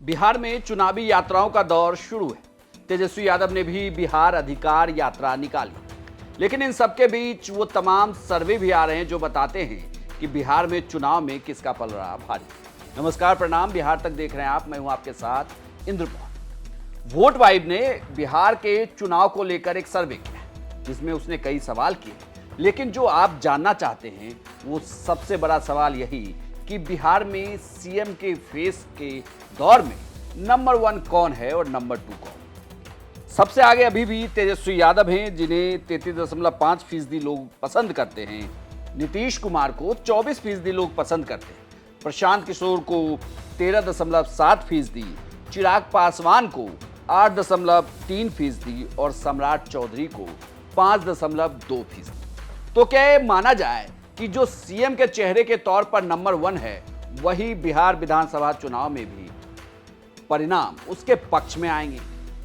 बिहार में चुनावी यात्राओं का दौर शुरू है। तेजस्वी यादव ने भी बिहार अधिकार यात्रा निकाली, लेकिन इन सबके बीच वो तमाम सर्वे भी आ रहे हैं जो बताते हैं कि बिहार में चुनाव में किसका पल रहा भारी। नमस्कार, प्रणाम, बिहार तक देख रहे हैं आप। मैं हूं आपके साथ इंद्रपाल। वोट वाइब ने बिहार के चुनाव को लेकर एक सर्वे किया, जिसमें उसने कई सवाल किए, लेकिन जो आप जानना चाहते हैं वो सबसे बड़ा सवाल यही कि बिहार में सीएम के फेस के दौर में नंबर 1 कौन है और नंबर 2 कौन। सबसे आगे अभी भी तेजस्वी यादव हैं, जिन्हें 33.5% लोग पसंद करते हैं। नीतीश कुमार को 24% लोग पसंद करते हैं। प्रशांत किशोर को 13.7%, चिराग पासवान को 8.3% और सम्राट चौधरी को 5.2%। तो क्या ये माना जाए कि जो सीएम के चेहरे के तौर पर नंबर 1 है, वही बिहार विधानसभा चुनाव में भी परिणाम उसके पक्ष में आएंगे,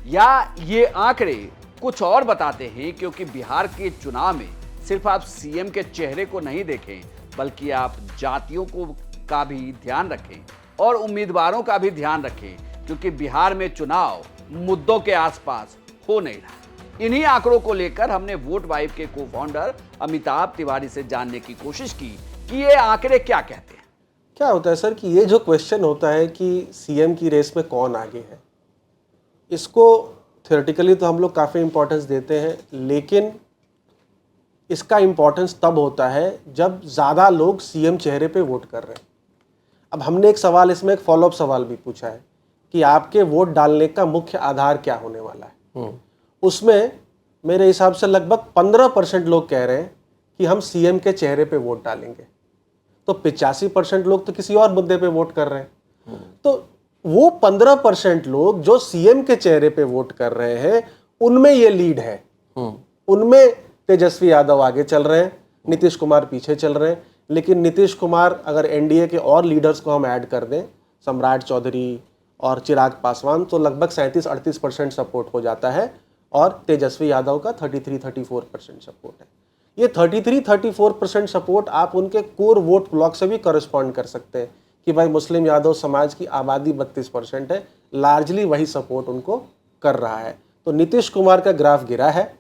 या ये आंकड़े कुछ और बताते हैं? क्योंकि बिहार के चुनाव में सिर्फ आप सीएम के चेहरे को नहीं देखें, बल्कि आप जातियों को का भी ध्यान रखें और उम्मीदवारों का भी ध्यान रखें, क्योंकि बिहार में चुनाव मुद्दों के आसपास हो नहीं रहा। इन्हीं आंकड़ों को लेकर हमने वोट वाइब के को फाउंडर अमिताभ तिवारी से जानने की कोशिश की कि ये आंकड़े क्या कहते हैं। क्या होता है सर कि ये जो क्वेश्चन होता है कि सीएम की रेस में कौन आगे है, इसको थ्योरेटिकली तो हम लोग काफ़ी इंपॉर्टेंस देते हैं, लेकिन इसका इंपॉर्टेंस तब होता है जब ज़्यादा लोग सीएम चेहरे पे वोट कर रहे हैं। अब हमने एक सवाल, इसमें एक फॉलोअप सवाल भी पूछा है कि आपके वोट डालने का मुख्य आधार क्या होने वाला है। उसमें मेरे हिसाब से लगभग 15% लोग कह रहे हैं कि हम सीएम के चेहरे पे वोट डालेंगे, तो 85% लोग तो किसी और मुद्दे पे वोट कर रहे हैं। तो वो 15% लोग जो सीएम के चेहरे पे वोट कर रहे हैं, उनमें ये लीड है। उनमें तेजस्वी यादव आगे चल रहे हैं, नीतीश कुमार पीछे चल रहे हैं। लेकिन नीतीश कुमार, अगर एनडीए के और लीडर्स को हम ऐड कर दें, सम्राट चौधरी और चिराग पासवान, तो लगभग 37-38% सपोर्ट हो जाता है और तेजस्वी यादव का 33-34% सपोर्ट है। ये 33-34% सपोर्ट आप उनके कोर वोट ब्लॉक से भी करस्पॉन्ड कर सकते हैं कि भाई मुस्लिम यादव समाज की आबादी 32% है, लार्जली वही सपोर्ट उनको कर रहा है। तो नीतीश कुमार का ग्राफ गिरा है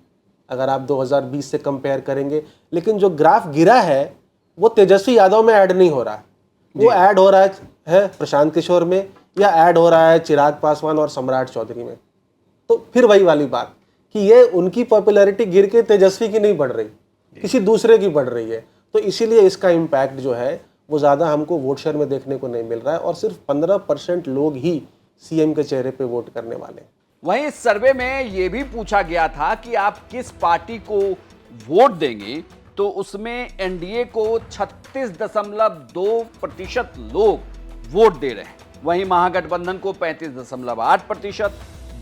अगर आप 2020 से कंपेयर करेंगे, लेकिन जो ग्राफ गिरा है वो तेजस्वी यादव में ऐड नहीं हो रहा है, वो ऐड हो रहा है प्रशांत किशोर में, या ऐड हो रहा है चिराग पासवान और सम्राट चौधरी में। तो फिर वही वाली बात कि ये उनकी पॉपुलैरिटी गिर के तेजस्वी की नहीं बढ़ रही, किसी दूसरे की बढ़ रही है। तो इसीलिए इसका इम्पैक्ट जो है वो ज़्यादा हमको वोट शेयर में देखने को नहीं मिल रहा है, और सिर्फ 15% लोग ही सीएम के चेहरे पे वोट करने वाले हैं। वहीं इस सर्वे में यह भी पूछा गया था कि आप किस पार्टी को वोट देंगे, तो उसमें एनडीए को 36.2% लोग वोट दे रहे हैं। वहीं महागठबंधन को 35.8%,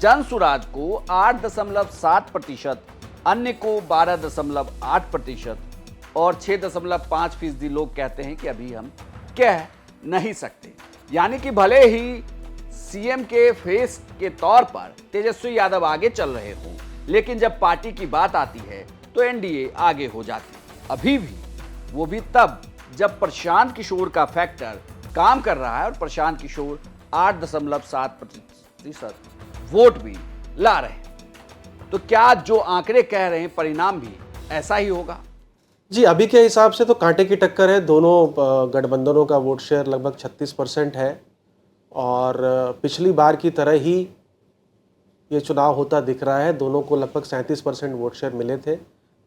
जनसुराज को 8.7%, अन्य को 12.8% और 6.5% लोग कहते हैं कि अभी हम कह नहीं सकते। यानी कि भले ही सीएम के फेस के तौर पर तेजस्वी यादव आगे चल रहे हों, लेकिन जब पार्टी की बात आती है तो एनडीए आगे हो जाती है। अभी भी, वो भी तब जब प्रशांत किशोर का फैक्टर काम कर रहा है, और प्रशांत किशोर 8.7% वोट भी ला रहे हैं। तो क्या जो आंकड़े कह रहे हैं परिणाम भी ऐसा ही होगा? जी, अभी के हिसाब से तो कांटे की टक्कर है। दोनों गठबंधनों का वोट शेयर लगभग 36% है, और पिछली बार की तरह ही ये चुनाव होता दिख रहा है। दोनों को लगभग 37% वोट शेयर मिले थे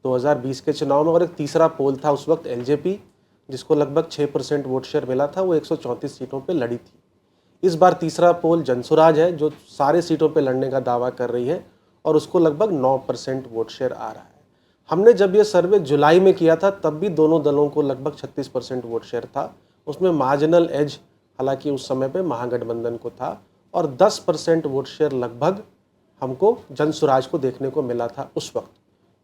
2020 के चुनाव में, और एक तीसरा पोल था उस वक्त एलजेपी, जिसको लगभग 6% वोट शेयर मिला था। वो 134 सीटों पे लड़ी थी। इस बार तीसरा पोल जनसुराज है, जो सारे सीटों पे लड़ने का दावा कर रही है, और उसको लगभग 9% वोट शेयर आ रहा है। हमने जब ये सर्वे जुलाई में किया था, तब भी दोनों दलों को लगभग 36% वोट शेयर था। उसमें मार्जिनल एज हालांकि उस समय पे महागठबंधन को था, और 10% वोट शेयर लगभग हमको जनसुराज को देखने को मिला था उस वक्त,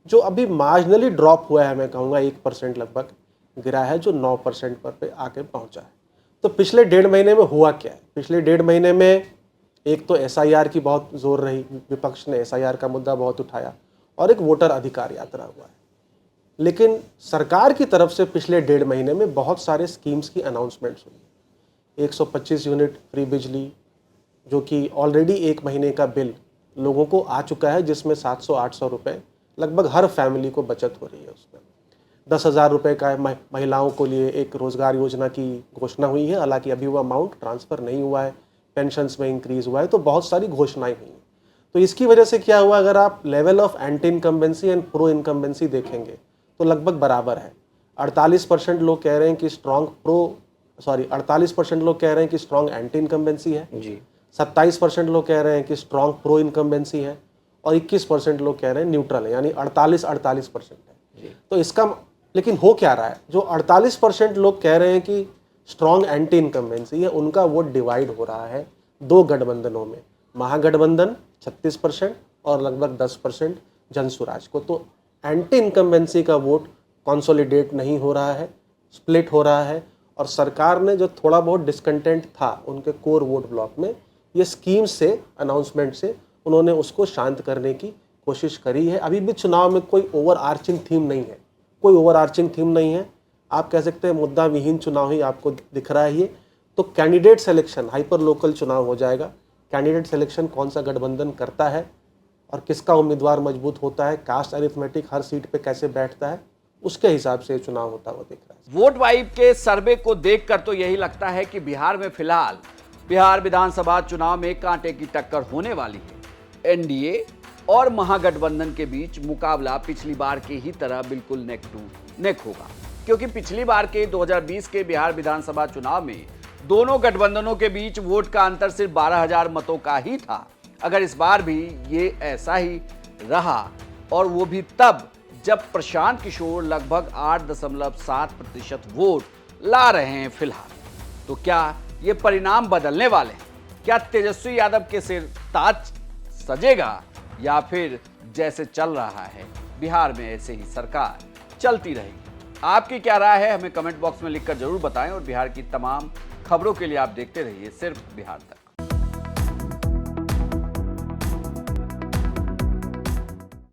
जो अभी मार्जिनली ड्रॉप हुआ है। मैं कहूँगा 1% लगभग गिरा है, जो 9% पर पे आके पहुँचा है। तो पिछले 1.5 महीने में हुआ क्या है? पिछले 1.5 महीने में एक तो एसआईआर की बहुत जोर रही, विपक्ष ने एसआईआर का मुद्दा बहुत उठाया, और एक वोटर अधिकार यात्रा हुआ है। लेकिन सरकार की तरफ से पिछले 1.5 महीने में बहुत सारे स्कीम्स की अनाउंसमेंट्स हुई। 125 यूनिट फ्री बिजली, जो कि ऑलरेडी 1 महीने का बिल लोगों को आ चुका है, जिसमें 700-800 रुपये लगभग हर फैमिली को बचत हो रही है। उसमें 10,000 रुपये का महिलाओं को लिए एक रोज़गार योजना की घोषणा हुई है, हालांकि अभी वो अमाउंट ट्रांसफ़र नहीं हुआ है, पेंशन्स में इंक्रीज़ हुआ है, तो बहुत सारी घोषणाएं हुई हैं। तो इसकी वजह से क्या हुआ, अगर आप level of anti incumbency and pro incumbency देखेंगे तो लगभग बराबर है। 48% लोग कह रहे हैं कि 48% लोग कह रहे हैं कि स्ट्रॉन्ग एंटी इनकम्बेंसी है जी। 27% लोग कह रहे हैं कि स्ट्रॉन्ग प्रो इनकम्बेंसी है और 21% लोग कह रहे हैं न्यूट्रल है, यानी 48% है। तो इसका लेकिन हो क्या रहा है, जो 48% लोग कह रहे हैं कि स्ट्रॉन्ग एंटी इनकम्बेंसी है, उनका वोट डिवाइड हो रहा है 2 गठबंधनों में, महागठबंधन 36% और लगभग 10% जनसुराज को। तो एंटी इनकम्बेंसी का वोट कंसोलिडेट नहीं हो रहा है, स्प्लिट हो रहा है, और सरकार ने जो थोड़ा बहुत डिस्कंटेंट था उनके कोर वोट ब्लॉक में, ये स्कीम से, अनाउंसमेंट से उन्होंने उसको शांत करने की कोशिश करी है। अभी भी चुनाव में कोई ओवर आर्चिंग थीम नहीं है, कोई ओवर आर्चिंग थीम नहीं है। आप कह सकते हैं मुद्दा विहीन चुनाव ही आपको दिख रहा है ये। तो कैंडिडेट सिलेक्शन, हाइपर लोकल चुनाव हो जाएगा। कैंडिडेट सिलेक्शन कौन सा गठबंधन करता है और किसका उम्मीदवार मजबूत होता है, कास्ट अरिथमेटिक हर सीट पे कैसे बैठता है, उसके हिसाब से चुनाव होता हुआ दिख रहा है। वोट वाइब के सर्वे को देखकर तो यही लगता है कि बिहार में फिलहाल बिहार विधानसभा चुनाव में कांटे की टक्कर होने वाली है। एनडीए और महागठबंधन के बीच मुकाबला पिछली बार की ही तरह बिल्कुल नेक टू नेक होगा, क्योंकि पिछली बार के 2020 के बिहार विधानसभा चुनाव में दोनों गठबंधनों के बीच वोट का अंतर सिर्फ 12,000 मतों का ही था। अगर इस बार भी ये ऐसा ही रहा, और वो भी तब जब प्रशांत किशोर लगभग 8.7% वोट ला रहे हैं फिलहाल, तो क्या ये परिणाम बदलने वाले हैं? क्या तेजस्वी यादव के सिर ताज सजेगा, या फिर जैसे चल रहा है बिहार में ऐसे ही सरकार चलती रहेगी? आपकी क्या राय है, हमें कमेंट बॉक्स में लिखकर जरूर बताएं, और बिहार की तमाम खबरों के लिए आप देखते रहिए सिर्फ बिहार तक।